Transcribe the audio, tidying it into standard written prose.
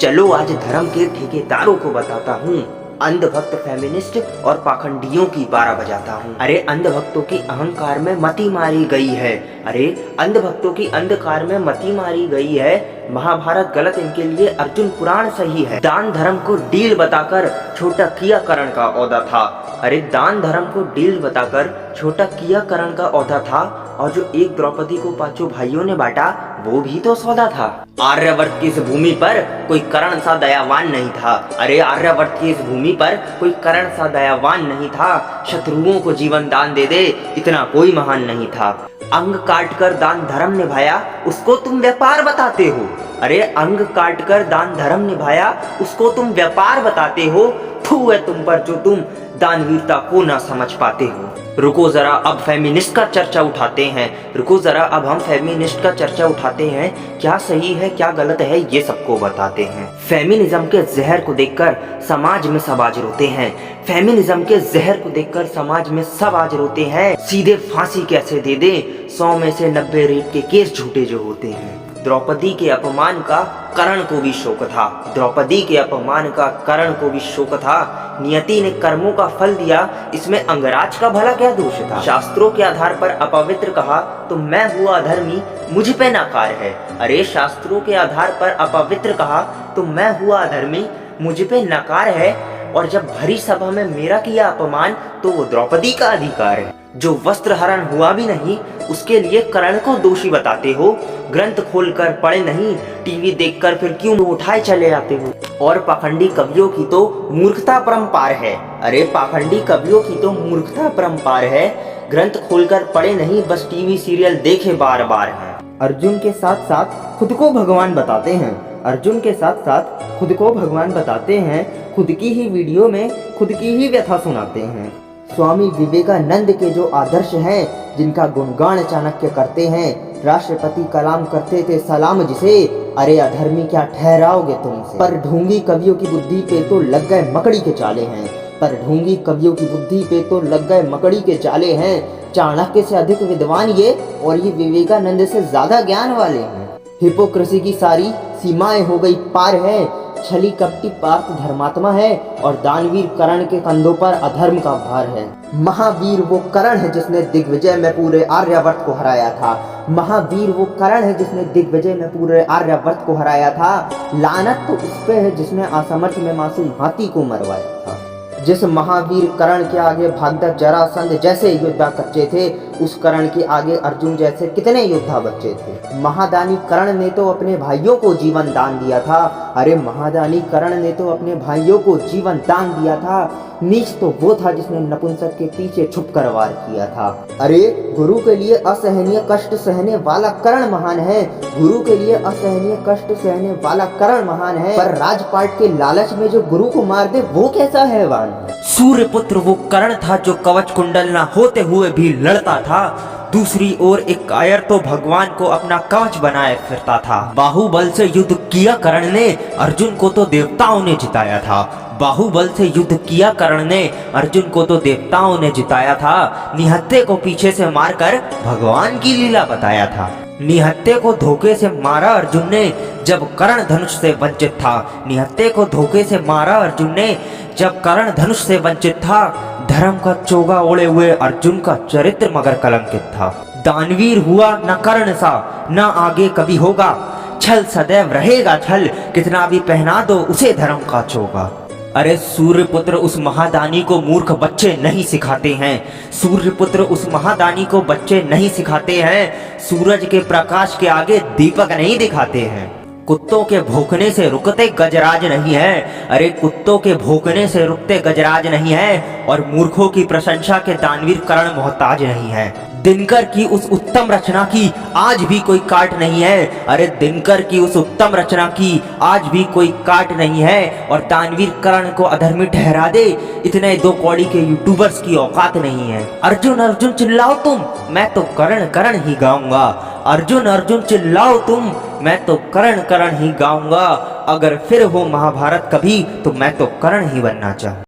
चलो आज धर्म के ठेकेदारों को बताता हूँ, अंधभक्त फेमिनिस्ट और पाखंडियों की बारह बजाता हूँ। अरे अंधभक्तों की अहंकार में मति मारी गई है। अरे अंधभक्तों की अंधकार में मति मारी गई है। महाभारत गलत, इनके लिए अर्जुन पुराण सही है। दान धर्म को डील बताकर छोटा किया करण का औदा था। अरे दान धर्म को डील बताकर छोटा किया करण का औदा था। और जो एक द्रौपदी को पांचों भाइयों ने बांटा वो भी तो सौदा था। आर्यवर्त की इस भूमि पर कोई कर्ण सा दयावान नहीं था। अरे आर्यवर्त की इस भूमि पर कोई कर्ण सा दयावान नहीं था। शत्रुओं को जीवन दान दे दे इतना कोई महान नहीं था। अंग काट कर दान धर्म निभाया उसको तुम व्यापार बताते हो। अरे अंग काट कर दान धर्म निभाया उसको तुम व्यापार बताते हो। थू है तुम पर जो तुम दानवीरता को ना समझ पाते हो। रुको जरा अब फेमिनिस्ट का चर्चा उठाते हैं। रुको जरा अब हम फेमिनिस्ट का चर्चा उठाते हैं। क्या सही है क्या गलत है ये सबको बताते हैं। फेमिनिज्म के जहर को देखकर समाज में सब आज रोते हैं। फेमिनिज्म के जहर को देखकर समाज में सब आज रोते हैं। सीधे फांसी कैसे दे दे 100 में से 90 रेप के केस झूठे जो होते हैं। द्रौपदी के अपमान का कर्ण को भी शोक था। द्रौपदी के अपमान का कर्ण को भी शोक था। नियति ने कर्मों का फल दिया, इसमें अंगराज का भला क्या दोष था। शास्त्रों के आधार पर अपवित्र कहा तो मैं हुआ अधर्मी, मुझ पे नकार है। अरे शास्त्रों के आधार पर अपवित्र कहा तो मैं हुआ अधर्मी, मुझ पे नकार है। और जब भरी सभा में मेरा किया अपमान तो वो द्रौपदी का अधिकार है। जो वस्त्र हरण हुआ भी नहीं उसके लिए कर्ण को दोषी बताते हो। ग्रंथ खोलकर पढ़े नहीं, टीवी देखकर फिर क्यों उठाए चले आते हो। और पाखंडी कवियों की तो मूर्खता परंपार है। अरे पाखंडी कवियों की तो मूर्खता परंपार है। ग्रंथ खोलकर पढ़े नहीं, बस टीवी सीरियल देखे बार बार है। अर्जुन के साथ साथ खुद को भगवान बताते हैं। अर्जुन के साथ साथ खुद को भगवान बताते हैं। खुद की ही वीडियो में खुद की ही व्यथा सुनाते हैं। स्वामी विवेकानंद के जो आदर्श हैं, जिनका गुणगान चाणक्य करते हैं। राष्ट्रपति कलाम करते थे सलाम जिसे, अरे अधर्मी क्या ठहराओगे तुमसे। पर ढोंगी कवियों की बुद्धि पे तो लग गए मकड़ी के चाले हैं। पर ढोंगी कवियों की बुद्धि पे तो लग गए मकड़ी के चाले हैं। चाणक्य से अधिक विद्वान ये और ये विवेकानंद से ज्यादा ज्ञान वाले हैं। हिपोक्रेसी की सारी सीमाएं हो गई पार है। छली कपटी पार्थ धर्मात्मा है और दानवीर कर्ण के कंधों पर अधर्म का भार है। महावीर वो कर्ण है जिसने दिग्विजय में पूरे आर्यवर्त को हराया था। महावीर वो कर्ण है जिसने दिग्विजय में पूरे आर्यवर्त को हराया था। लानत तो उस पे है जिसने असमर्थ में मासूम हाथी को मरवाया था। जिस महावीर कर्ण के आगे भागदत्त जरासंध जैसे योद्धा कच्चे थे, उस कर्ण के आगे अर्जुन जैसे कितने योद्धा बच्चे थे। महादानी कर्ण ने तो अपने भाइयों को जीवन दान दिया था। अरे महादानी कर्ण ने तो अपने भाइयों को जीवन दान दिया था। नीच तो वो था जिसने नपुंसक के पीछे छुपकर वार किया था। अरे गुरु के लिए असहनीय कष्ट सहने वाला कर्ण महान है। गुरु के लिए असहनीय कष्ट सहने वाला कर्ण महान है। पर राजपाट के लालच में जो गुरु को मार दे वो कैसा हैवान है। सूर्यपुत्र वो कर्ण था जो कवच कुंडल ना होते हुए भी लड़ता था। दूसरी ओर एक कायर तो भगवान को अपना कवच बनाए फिरता था। बाहुबल से युद्ध किया कर्ण ने, अर्जुन को तो देवताओं ने जिताया था। बाहुबल से युद्ध किया कर्ण ने, अर्जुन को तो देवताओं ने जिताया था। निहत्थे को पीछे से मारकर भगवान की लीला बताया था। निहत्थे को धोखे से मारा अर्जुन ने जब कर्ण धनुष से वंचित था। निहत्थे को धोखे से मारा अर्जुन ने जब कर्ण धनुष से वंचित था। धर्म का चोगा ओढ़े हुए अर्जुन का चरित्र मगर कलंकित था। दानवीर हुआ न कर्ण सा, न आगे कभी होगा। छल सदैव रहेगा छल, कितना भी पहना दो उसे धर्म का चोगा। अरे सूर्यपुत्र उस महादानी को मूर्ख बच्चे नहीं सिखाते हैं। सूर्यपुत्र उस महादानी को बच्चे नहीं सिखाते हैं। सूरज के प्रकाश के आगे दीपक नहीं दिखाते हैं। कुत्तों के भौंकने से रुकते गजराज नहीं है। अरे कुत्तों के भौंकने से रुकते गजराज नहीं है। और मूर्खों की प्रशंसा के दानवीर कर्ण मोहताज नहीं है। दिनकर की उस उत्तम रचना की आज भी कोई काट नहीं है। अरे दिनकर की उस उत्तम रचना की आज भी कोई काट नहीं है। और दानवीर कर्ण को अधर्मी ठहरा दे इतने दो कौड़ी के यूट्यूबर्स की औकात नहीं है। अर्जुन अर्जुन चिल्लाओ तुम, मैं तो कर्ण कर्ण ही गाऊंगा। अर्जुन अर्जुन चिल्लाओ तुम, मैं तो कर्ण कर्ण ही गाऊंगा। अगर फिर हो महाभारत कभी तो मैं तो कर्ण ही बनना चाहूँ।